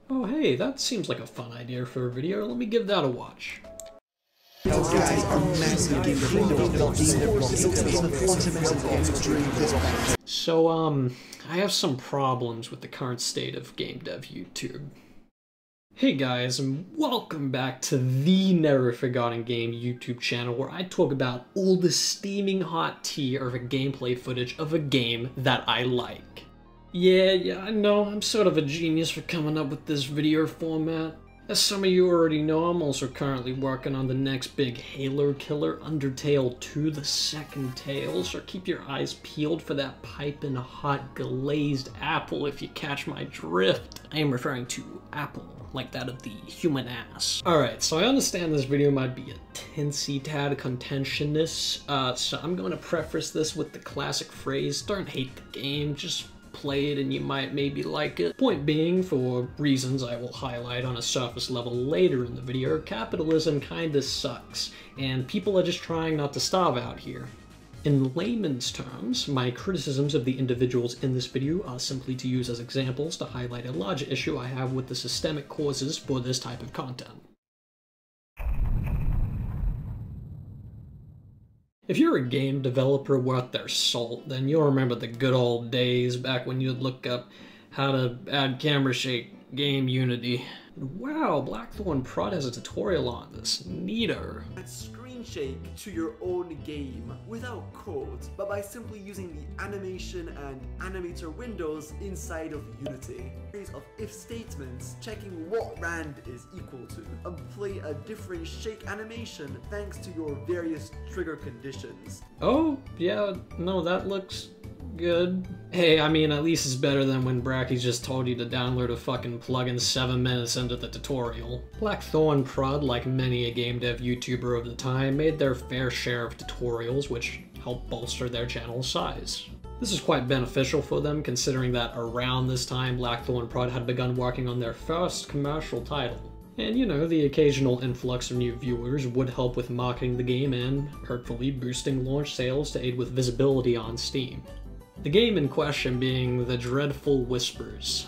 Oh hey, that seems like a fun idea for a video. Let me give that a watch. So, I have some problems with the current state of game dev YouTube. Hey guys, and welcome back to the Never Forgotten Game YouTube channel where I talk about all the steaming hot tea of a gameplay footage of a game that I like. Yeah, I know, I'm sort of a genius for coming up with this video format. As some of you already know, I'm also currently working on the next big Halo killer, Undertale 2: The Second Tale, so keep your eyes peeled for that piping hot glazed apple if you catch my drift. I am referring to apple, like that of the human ass. Alright, so I understand this video might be a tinsy tad contentious, so I'm going to preface this with the classic phrase, don't hate the game, just play it and you might maybe like it. Point being, for reasons I will highlight on a surface level later in the video, capitalism kinda sucks, and people are just trying not to starve out here. In layman's terms, my criticisms of the individuals in this video are simply to use as examples to highlight a larger issue I have with the systemic causes for this type of content. If you're a game developer worth their salt, then you'll remember the good old days back when you'd look up how to add camera shake game Unity. Wow, Blackthornprod has a tutorial on this. Neater. Add screen shake to your own game without code, but by simply using the animation and animator windows inside of Unity. A series of if statements checking what rand is equal to, and play a different shake animation thanks to your various trigger conditions. Oh, yeah, no, that looks good. Hey, I mean, at least it's better than when brackeys just told you to download a fucking plugin 7 minutes into the tutorial. Blackthornprod, like many a game dev YouTuber of the time, made their fair share of tutorials which helped bolster their channel's size. This is quite beneficial for them, considering that around this time Blackthornprod had begun working on their first commercial title. And you know, the occasional influx of new viewers would help with marketing the game and, hopefully, boosting launch sales to aid with visibility on Steam. The game in question being the Dreadful Whispers.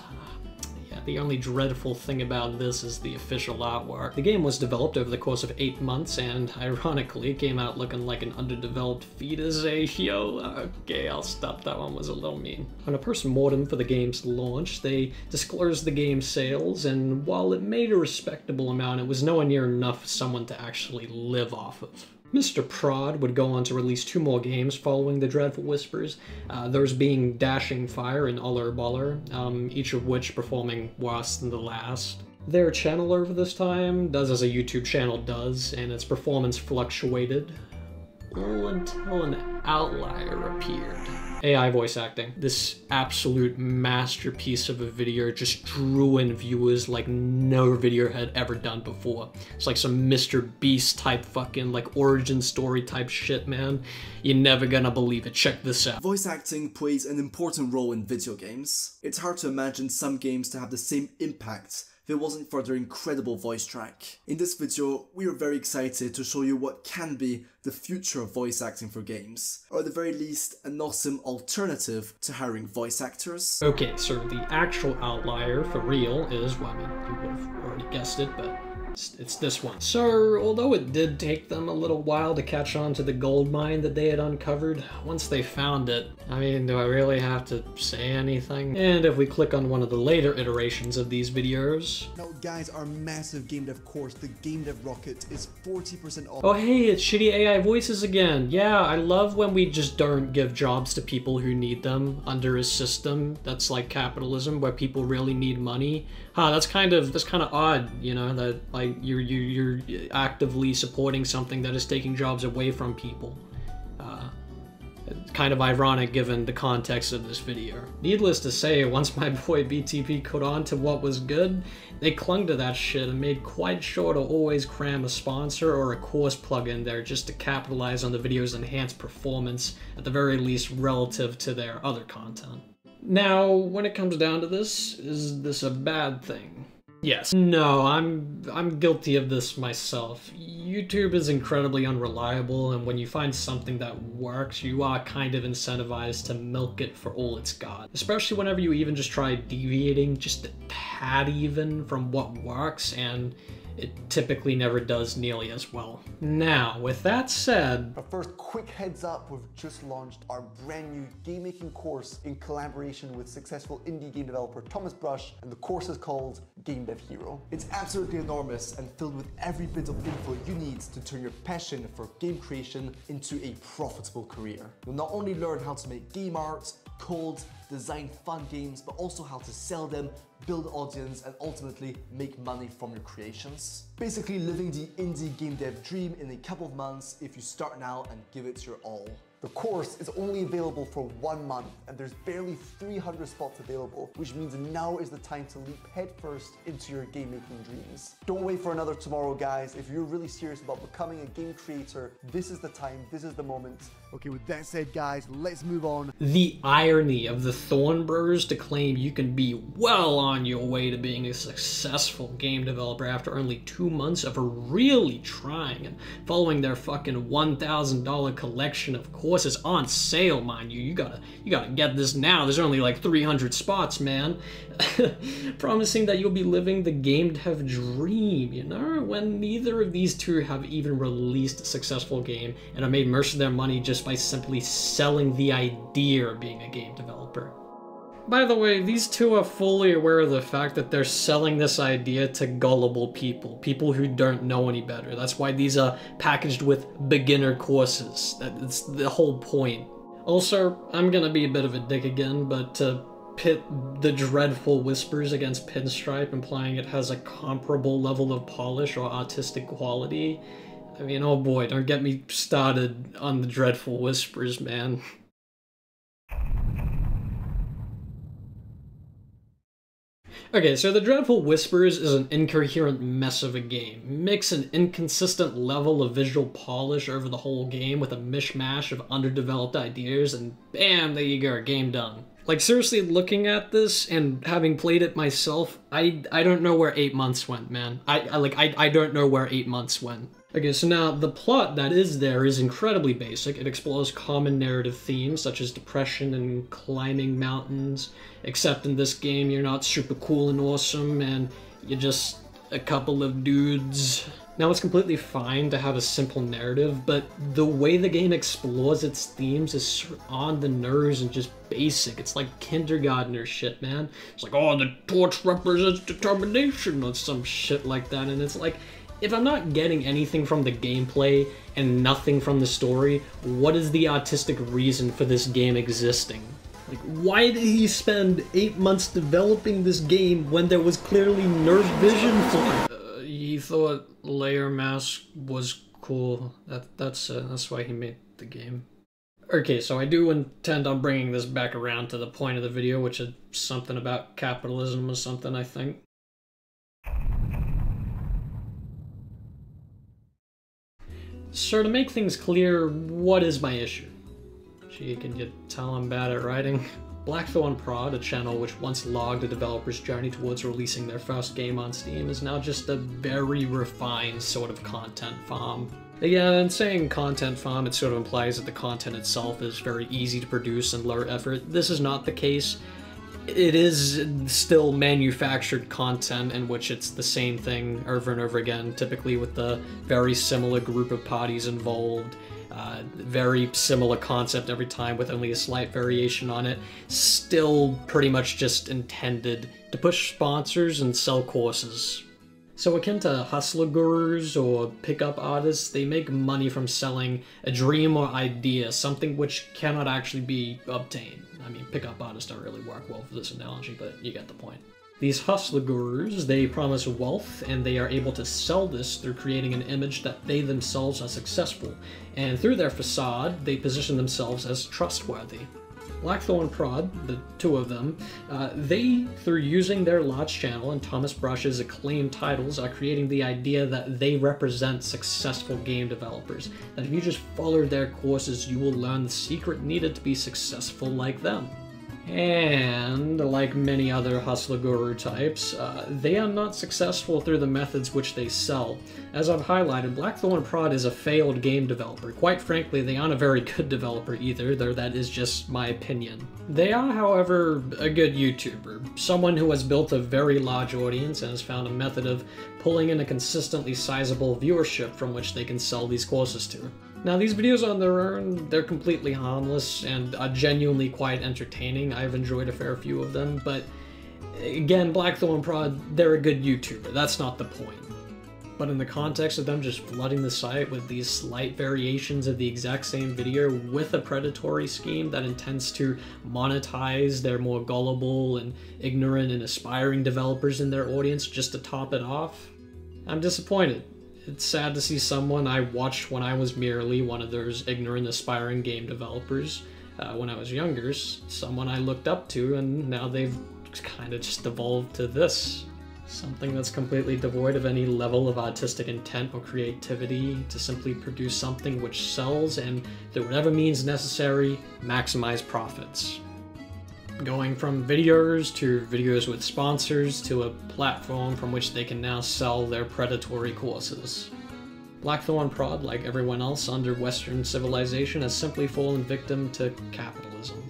Yeah, the only dreadful thing about this is the official artwork. The game was developed over the course of 8 months and, ironically, came out looking like an underdeveloped fetus. Okay, I'll stop, that one was a little mean. On a post-mortem for the game's launch, they disclosed the game's sales, and while it made a respectable amount, it was nowhere near enough for someone to actually live off of. Mr. Prod would go on to release 2 more games following the Dreadful Whispers, those being Dashing Fire and Uller Buller, each of which performing worse than the last. Their channel over this time does as a YouTube channel does, and its performance fluctuated, all until an outlier appeared. AI voice acting. This absolute masterpiece of a video just drew in viewers like no video had ever done before. It's like some Mr. Beast type fucking like origin story type shit, man. You're never gonna believe it. Check this out. Voice acting plays an important role in video games. It's hard to imagine some games to have the same impact if it wasn't for their incredible voice track. In this video, we are very excited to show you what can be the future of voice acting for games, or at the very least, an awesome alternative to hiring voice actors. Okay, so the actual outlier for real is, well, I mean, you would have already guessed it, but it's this one. So, although it did take them a little while to catch on to the gold mine that they had uncovered, once they found it, I mean, do I really have to say anything? And if we click on one of the later iterations of these videos... Now guys, our massive game dev course, the Game Dev Rocket, is 40% off. Oh hey, it's shitty AI voices again. Yeah, I love when we just don't give jobs to people who need them under a system that's like capitalism, where people really need money. That's kind of odd, you know, that like you're actively supporting something that is taking jobs away from people. It's kind of ironic given the context of this video. Needless to say, once my boy BTP caught on to what was good, they clung to that shit and made quite sure to always cram a sponsor or a course plugin there just to capitalize on the video's enhanced performance, at the very least relative to their other content. Now, when it comes down to this, is this a bad thing? Yes. No, I'm guilty of this myself. YouTube is incredibly unreliable, and when you find something that works, you are kind of incentivized to milk it for all it's got. Especially whenever you even just try deviating just a tad even from what works, and it typically never does nearly as well. Now, with that said... But first, quick heads up, we've just launched our brand new game making course in collaboration with successful indie game developer Thomas Brush, and the course is called Gamedev Hero. It's absolutely enormous and filled with every bit of info you need to turn your passion for game creation into a profitable career. You'll not only learn how to make game art, code, design fun games, but also how to sell them, build audience, and ultimately make money from your creations. Basically living the indie game dev dream in a couple of months if you start now and give it your all. The course is only available for 1 month, and there's barely 300 spots available, which means now is the time to leap headfirst into your game making dreams. Don't wait for another tomorrow, guys. If you're really serious about becoming a game creator, this is the time, this is the moment. Okay, with that said, guys, let's move on. The irony of the Thorn Bros to claim you can be well on your way to being a successful game developer after only 2 months of really trying and following their fucking $1,000 collection of courses on sale, mind you. You gotta get this now. There's only like 300 spots, man. Promising that you'll be living the game dev dream, you know, when neither of these two have even released a successful game and have made most of their money just by simply selling the idea of being a game developer. By the way, these two are fully aware of the fact that they're selling this idea to gullible people who don't know any better. That's why these are packaged with beginner courses. That's the whole point. Also, I'm gonna be a bit of a dick again, but to pit the Dreadful Whispers against Pinstripe, implying it has a comparable level of polish or artistic quality, I mean, oh boy, don't get me started on the Dreadful Whispers, man. Okay, so the Dreadful Whispers is an incoherent mess of a game. Mix an inconsistent level of visual polish over the whole game with a mishmash of underdeveloped ideas, and bam, there you go, game done. Like, seriously, looking at this and having played it myself, I don't know where 8 months went, man. I don't know where 8 months went. Okay, so now the plot that is there is incredibly basic. It explores common narrative themes such as depression and climbing mountains, except in this game you're not super cool and awesome and you're just a couple of dudes. Now, it's completely fine to have a simple narrative, but the way the game explores its themes is so on the nerves and just basic. It's like kindergartner shit, man. It's like, oh, the torch represents determination or some shit like that, and it's like, if I'm not getting anything from the gameplay and nothing from the story, what is the artistic reason for this game existing? Like, why did he spend 8 months developing this game when there was clearly nerve vision for it? He thought layer mask was cool. That's why he made the game. Okay, so I do intend on bringing this back around to the point of the video, which is something about capitalism or something, I think. So to make things clear, what is my issue? Gee, can you tell I'm bad at writing? Blackthornprod, a channel which once logged a developer's journey towards releasing their first game on Steam, is now just a very refined sort of content farm. Yeah, and saying content farm, it sort of implies that the content itself is very easy to produce and low effort. This is not the case. It is still manufactured content in which it's the same thing over and over again, typically with the very similar group of parties involved. Very similar concept every time with only a slight variation on it. Still pretty much just intended to push sponsors and sell courses. So akin to hustler gurus or pickup artists, they make money from selling a dream or idea, something which cannot actually be obtained. I mean, pickup artists don't really work well for this analogy, but you get the point. These hustler gurus, they promise wealth, and they are able to sell this through creating an image that they themselves are successful, and through their facade, they position themselves as trustworthy. Blackthornprod, the two of them, they, through using their large channel and Thomas Brush's acclaimed titles, are creating the idea that they represent successful game developers, that if you just follow their courses, you will learn the secret needed to be successful like them. And like many other hustler guru types, they are not successful through the methods which they sell. As I've highlighted, Blackthornprod is a failed game developer. Quite frankly, they aren't a very good developer either, though that is just my opinion. They are, however, a good YouTuber, someone who has built a very large audience and has found a method of pulling in a consistently sizable viewership from which they can sell these courses to. Now, these videos on their own, they're completely harmless and are genuinely quite entertaining. I've enjoyed a fair few of them, but again, Blackthornprod, they're a good YouTuber. That's not the point. But in the context of them just flooding the site with these slight variations of the exact same video with a predatory scheme that intends to monetize their more gullible and ignorant and aspiring developers in their audience just to top it off, I'm disappointed. It's sad to see someone I watched when I was merely one of those ignorant, aspiring game developers when I was younger, someone I looked up to, and now they've kind of just evolved to this. Something that's completely devoid of any level of artistic intent or creativity to simply produce something which sells and, through whatever means necessary, maximize profits. Going from videos to videos with sponsors to a platform from which they can now sell their predatory courses. Blackthornprod, like everyone else under Western civilization, has simply fallen victim to capitalism,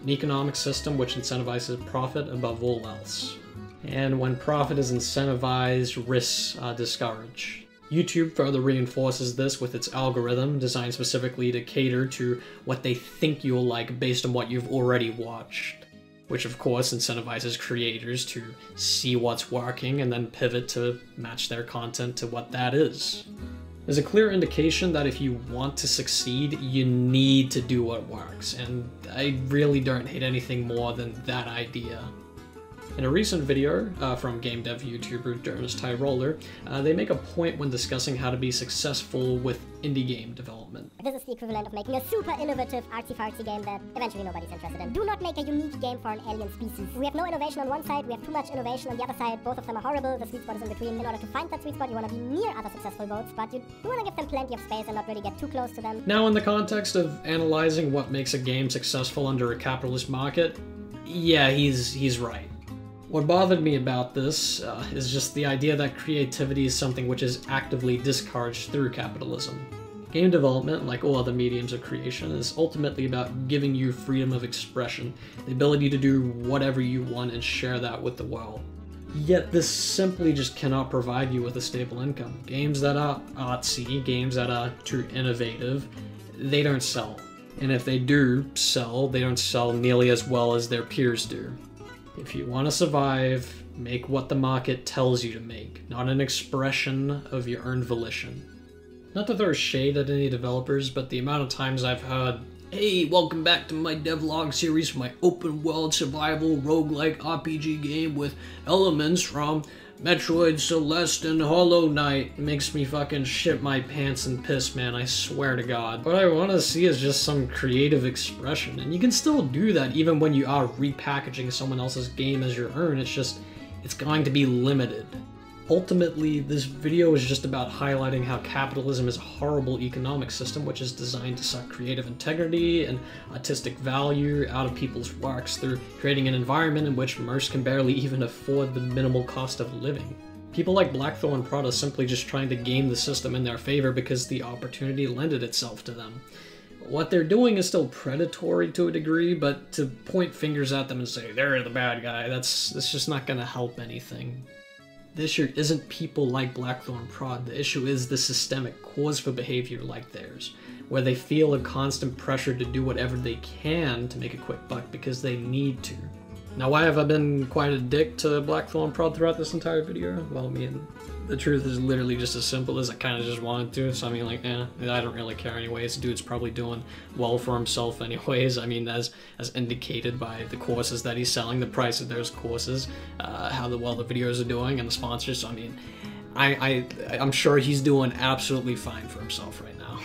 an economic system which incentivizes profit above all else. And when profit is incentivized, risks are discouraged. YouTube further reinforces this with its algorithm, designed specifically to cater to what they think you'll like based on what you've already watched, which of course incentivizes creators to see what's working and then pivot to match their content to what that is. There's a clear indication that if you want to succeed, you need to do what works, and I really don't hate anything more than that idea. In a recent video from gamedev YouTuber jonas tyroller, they make a point when discussing how to be successful with indie game development. This is the equivalent of making a super innovative artsy-fartsy game that eventually nobody's interested in. Do not make a unique game for an alien species. We have no innovation on one side, we have too much innovation on the other side. Both of them are horrible, the sweet spot is in between. In order to find that sweet spot, you want to be near other successful boats, but you do want to give them plenty of space and not really get too close to them. Now, in the context of analyzing what makes a game successful under a capitalist market, yeah, he's right. What bothered me about this is just the idea that creativity is something which is actively discouraged through capitalism. Game development, like all other mediums of creation, is ultimately about giving you freedom of expression, the ability to do whatever you want and share that with the world. Yet this simply just cannot provide you with a stable income. Games that are artsy, games that are too innovative, they don't sell. And if they do sell, they don't sell nearly as well as their peers do. If you want to survive, make what the market tells you to make, not an expression of your own volition. Not to throw shade at any developers, but the amount of times I've heard, "Hey, welcome back to my devlog series for my open world survival roguelike RPG game with elements from Metroid, Celeste, and Hollow Knight," makes me fucking shit my pants and piss, man, I swear to God. What I want to see is just some creative expression, and you can still do that even when you are repackaging someone else's game as your own, it's going to be limited. Ultimately, this video is just about highlighting how capitalism is a horrible economic system which is designed to suck creative integrity and artistic value out of people's works through creating an environment in which most can barely even afford the minimal cost of living. People like Blackthornprod are simply just trying to game the system in their favor because the opportunity lended itself to them. What they're doing is still predatory to a degree, but to point fingers at them and say, "They're the bad guy," that's just not gonna help anything. The issue isn't people like Blackthornprod, the issue is the systemic cause for behavior like theirs, where they feel a constant pressure to do whatever they can to make a quick buck because they need to. Now, why have I been quite a dick to Blackthornprod throughout this entire video? Well, I mean, the truth is literally just as simple as I kind of just wanted to, so I mean, like, I don't really care anyways. The dude's probably doing well for himself anyways. I mean, as indicated by the courses that he's selling, the price of those courses, how well the videos are doing, and the sponsors. So, I mean, I'm sure he's doing absolutely fine for himself right now.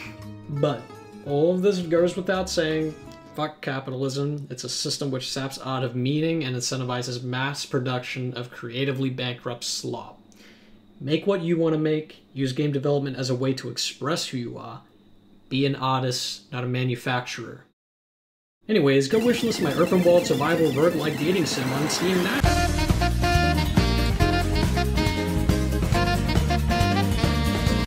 But all of this goes without saying. Fuck capitalism. It's a system which saps art of meaning and incentivizes mass production of creatively bankrupt slop. Make what you want to make. Use game development as a way to express who you are. Be an artist, not a manufacturer. Anyways, go wishlist my open world survival roguelike dating sim on Steam now.